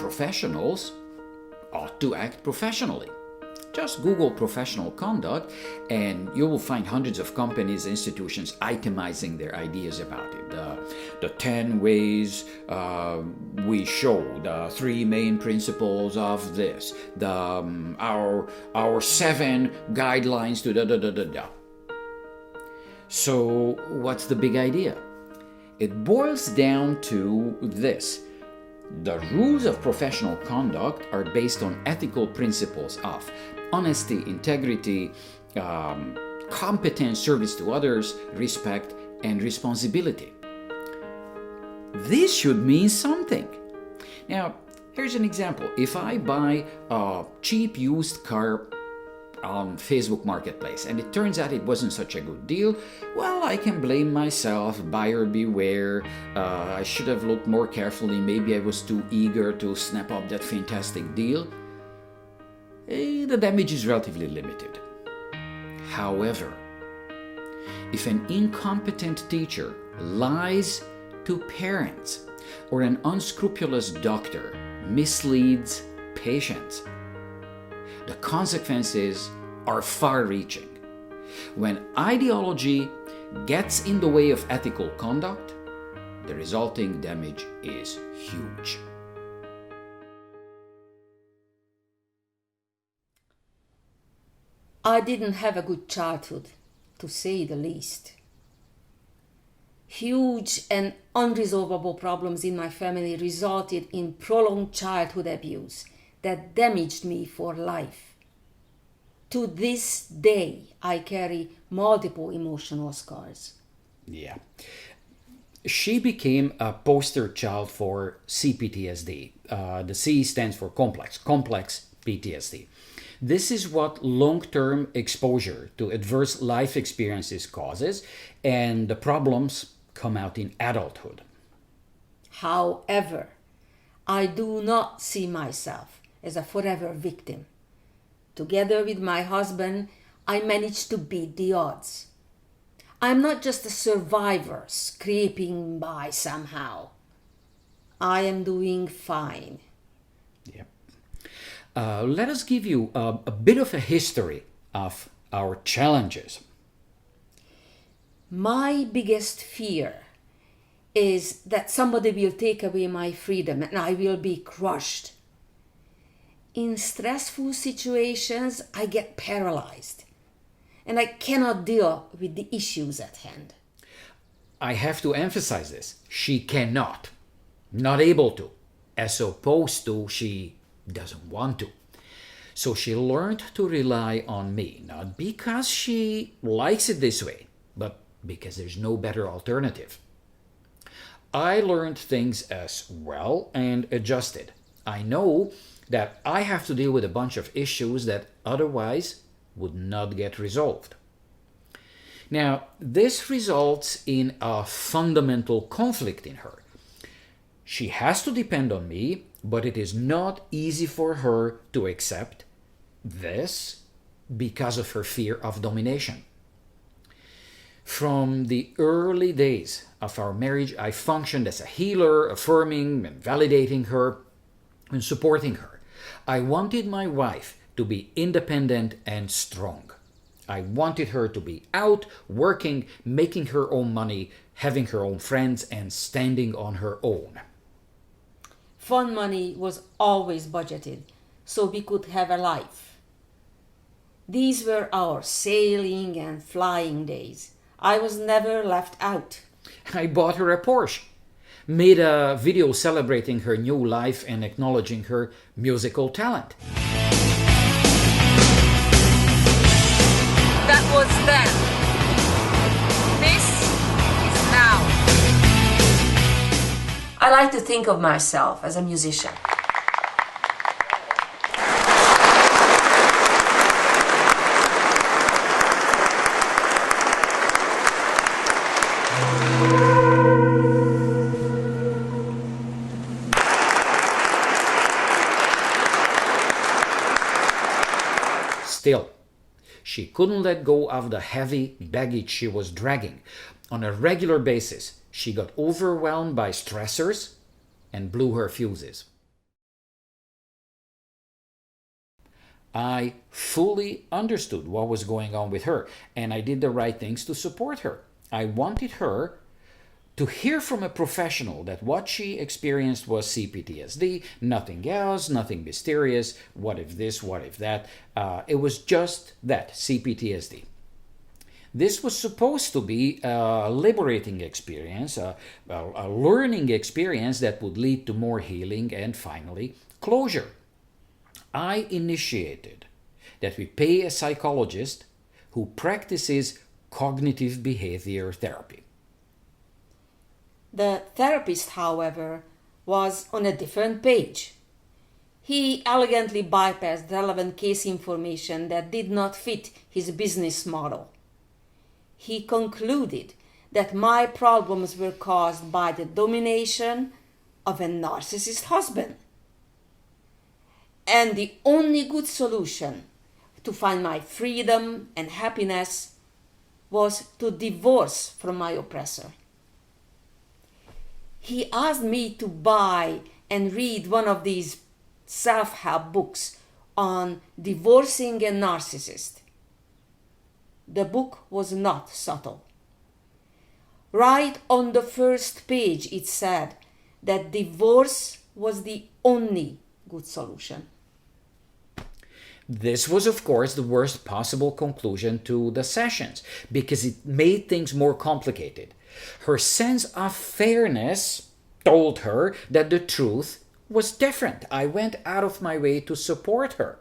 professionals ought to act professionally. Just Google professional conduct and you will find hundreds of companies and institutions itemizing their ideas about it. The 10 ways we show, the 3 main principles of this, our 7 guidelines to da. So what's the big idea? It boils down to this. The rules of professional conduct are based on ethical principles of honesty, integrity, competence, service to others, respect, and responsibility. This should mean something. Now, here's an example. If I buy a cheap used car on Facebook Marketplace and it turns out it wasn't such a good deal, well, I can blame myself, buyer beware. I should have looked more carefully. Maybe I was too eager to snap up that fantastic deal. The damage is relatively limited. However, if an incompetent teacher lies to parents or an unscrupulous doctor misleads patients, the consequences are far-reaching. When ideology gets in the way of ethical conduct, the resulting damage is huge. I didn't have a good childhood, to say the least. Huge and unresolvable problems in my family resulted in prolonged childhood abuse that damaged me for life. To this day, I carry multiple emotional scars. Yeah. She became a poster child for CPTSD. The C stands for complex PTSD. This is what long-term exposure to adverse life experiences causes, and the problems come out in adulthood. However, I do not see myself as a forever victim. Together with my husband, I managed to beat the odds. I'm not just a survivor scraping by somehow. I am doing fine. Yep. Let us give you a bit of a history of our challenges. My biggest fear is that somebody will take away my freedom and I will be crushed. In stressful situations, I get paralyzed and I cannot deal with the issues at hand. I have to emphasize this. She cannot, not able to, as opposed to she doesn't want to. So she learned to rely on me, not because she likes it this way, but because there's no better alternative. I learned things as well and adjusted. I know that I have to deal with a bunch of issues that otherwise would not get resolved. Now, this results in a fundamental conflict in her. She has to depend on me, but it is not easy for her to accept this because of her fear of domination. From the early days of our marriage, I functioned as a healer, affirming and validating her and supporting her. I wanted my wife to be independent and strong. I wanted her to be out, working, making her own money, having her own friends, and standing on her own. Fun money was always budgeted, so we could have a life. These were our sailing and flying days. I was never left out. I bought her a Porsche, made a video celebrating her new life and acknowledging her musical talent. That was then. This is now. I like to think of myself as a musician. Still, she couldn't let go of the heavy baggage she was dragging. On a regular basis, she got overwhelmed by stressors and blew her fuses. I fully understood what was going on with her, and I did the right things to support her. I wanted her to hear from a professional that what she experienced was CPTSD, nothing else, nothing mysterious, what if this, what if that. It was just that, CPTSD. This was supposed to be a liberating experience, a learning experience that would lead to more healing and finally closure. I initiated that we pay a psychologist who practices cognitive behavior therapy. The therapist, however, was on a different page. He elegantly bypassed relevant case information that did not fit his business model. He concluded that my problems were caused by the domination of a narcissist husband. And the only good solution to find my freedom and happiness was to divorce from my oppressor. He asked me to buy and read one of these self-help books on divorcing a narcissist. The book was not subtle. Right on the first page it said that divorce was the only good solution. This was, of course, the worst possible conclusion to the sessions because it made things more complicated. Her sense of fairness told her that the truth was different. I went out of my way to support her.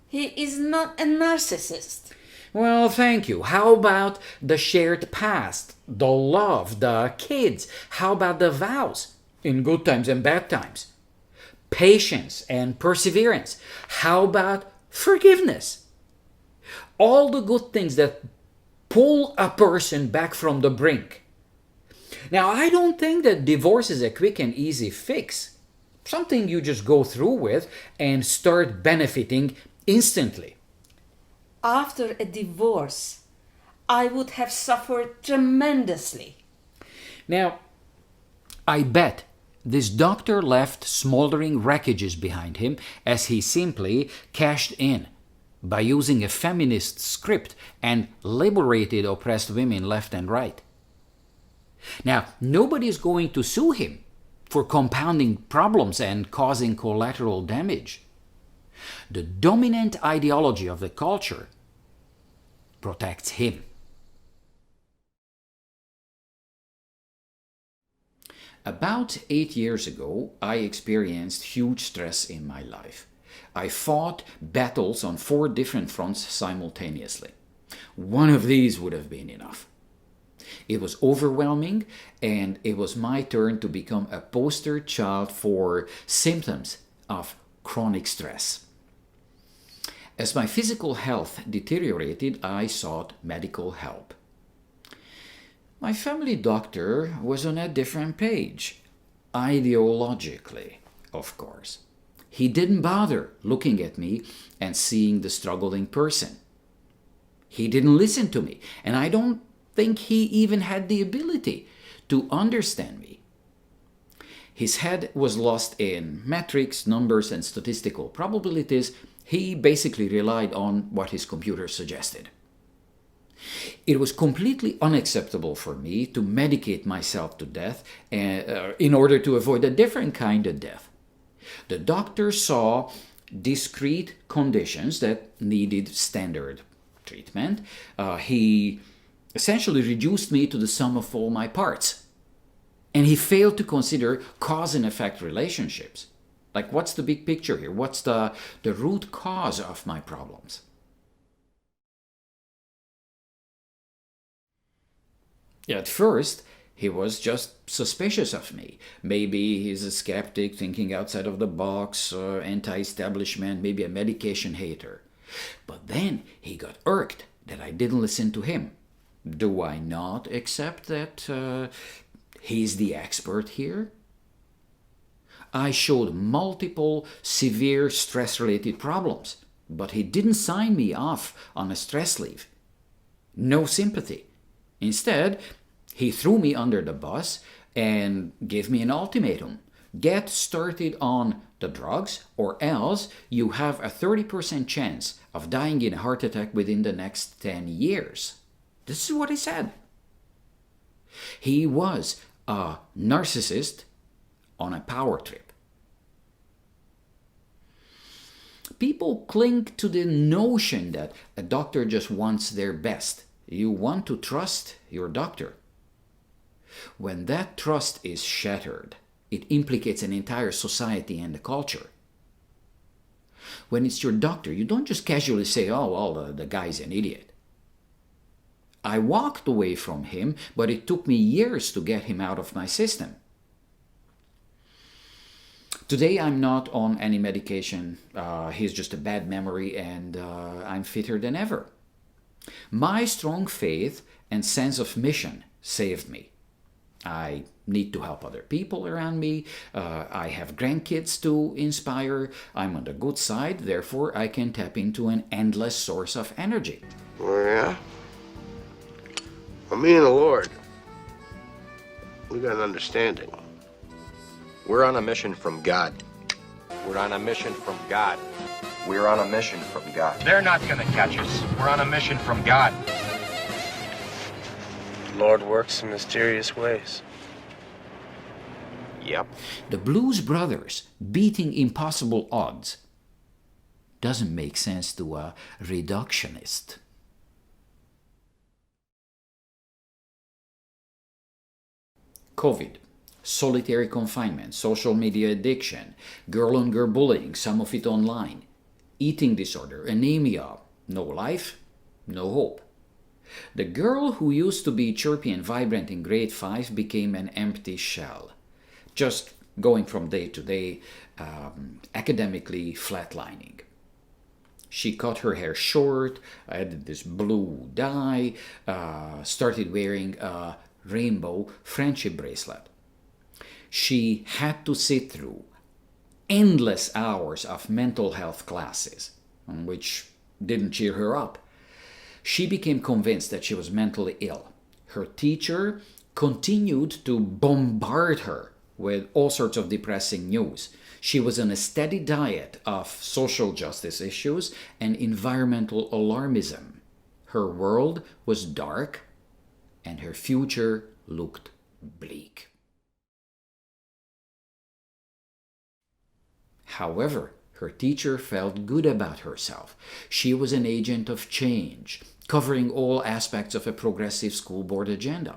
He is not a narcissist. Well, thank you. How about the shared past, the love, the kids? How about the vows in good times and bad times? Patience and perseverance. How about forgiveness? All the good things that pull a person back from the brink. Now, I don't think that divorce is a quick and easy fix. Something you just go through with and start benefiting instantly. After a divorce, I would have suffered tremendously. Now, I bet this doctor left smoldering wreckages behind him as he simply cashed in by using a feminist script and liberated oppressed women left and right. Now, nobody is going to sue him for compounding problems and causing collateral damage. The dominant ideology of the culture protects him. About 8 years ago, I experienced huge stress in my life. I fought battles on 4 different fronts simultaneously. One of these would have been enough. It was overwhelming, and it was my turn to become a poster child for symptoms of chronic stress. As my physical health deteriorated, I sought medical help. My family doctor was on a different page, ideologically, of course. He didn't bother looking at me and seeing the struggling person. He didn't listen to me, and I don't think he even had the ability to understand me. His head was lost in metrics, numbers, and statistical probabilities. He basically relied on what his computer suggested. It was completely unacceptable for me to medicate myself to death in order to avoid a different kind of death. The doctor saw discrete conditions that needed standard treatment. He essentially reduced me to the sum of all my parts. And he failed to consider cause and effect relationships. Like, what's the big picture here? What's the root cause of my problems? At first, he was just suspicious of me. Maybe he's a skeptic, thinking outside of the box, anti-establishment, maybe a medication hater. But then he got irked that I didn't listen to him. Do I not accept that he's the expert here? I showed multiple severe stress-related problems, but he didn't sign me off on a stress leave. No sympathy. Instead, he threw me under the bus and gave me an ultimatum. Get started on the drugs, or else you have a 30% chance of dying in a heart attack within the next 10 years. This is what he said. He was a narcissist on a power trip. People cling to the notion that a doctor just wants their best. You want to trust your doctor. When that trust is shattered, it implicates an entire society and the culture. When it's your doctor, you don't just casually say, oh, well, the guy's an idiot. I walked away from him, but it took me years to get him out of my system. Today I'm not on any medication. He's just a bad memory, and I'm fitter than ever. My strong faith and sense of mission saved me. I need to help other people around me. I have grandkids to inspire. I'm on the good side, therefore I can tap into an endless source of energy. Oh, yeah? Well, me and the Lord, we got an understanding. We're on a mission from God. We're on a mission from God. We're on a mission from God. They're not gonna catch us. We're on a mission from God. The Lord works in mysterious ways. Yep. The Blues Brothers beating impossible odds doesn't make sense to a reductionist. COVID, solitary confinement, social media addiction, girl-on-girl bullying, some of it online, eating disorder, anemia, no life, no hope. The girl who used to be chirpy and vibrant in grade 5 became an empty shell, just going from day to day, academically flatlining. She cut her hair short, added this blue dye, started wearing a rainbow friendship bracelet. She had to sit through endless hours of mental health classes, which didn't cheer her up. She became convinced that she was mentally ill. Her teacher continued to bombard her with all sorts of depressing news. She was on a steady diet of social justice issues and environmental alarmism. Her world was dark, and her future looked bleak. However, her teacher felt good about herself. She was an agent of change, covering all aspects of a progressive school board agenda.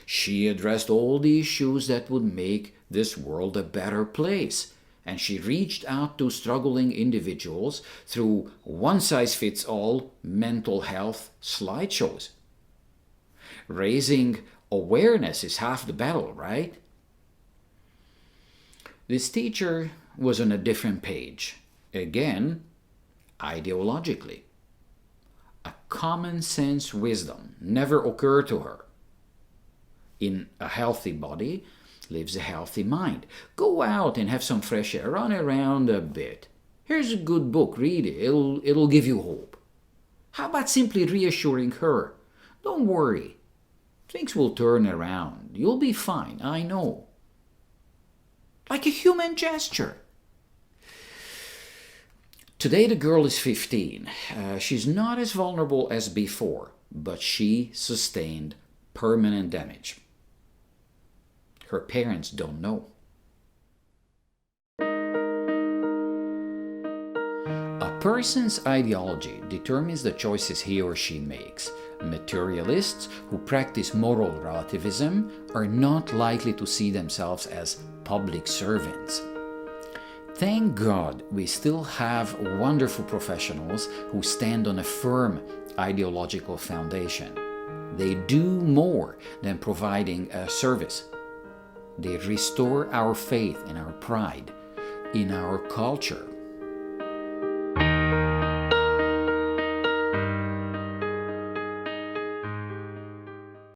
She addressed all the issues that would make this world a better place, and she reached out to struggling individuals through one-size-fits-all mental health slideshows. Raising awareness is half the battle, right? This teacher was on a different page, again, ideologically. A common sense wisdom never occurred to her. In a healthy body lives a healthy mind. Go out and have some fresh air, run around a bit. Here's a good book, read it, it'll give you hope. How about simply reassuring her, don't worry, things will turn around, you'll be fine, I know. Like a human gesture. Today the girl is 15. She's not as vulnerable as before, but she sustained permanent damage. Her parents don't know. A person's ideology determines the choices he or she makes. Materialists who practice moral relativism are not likely to see themselves as public servants. Thank God we still have wonderful professionals who stand on a firm ideological foundation. They do more than providing a service. They restore our faith and our pride in our culture.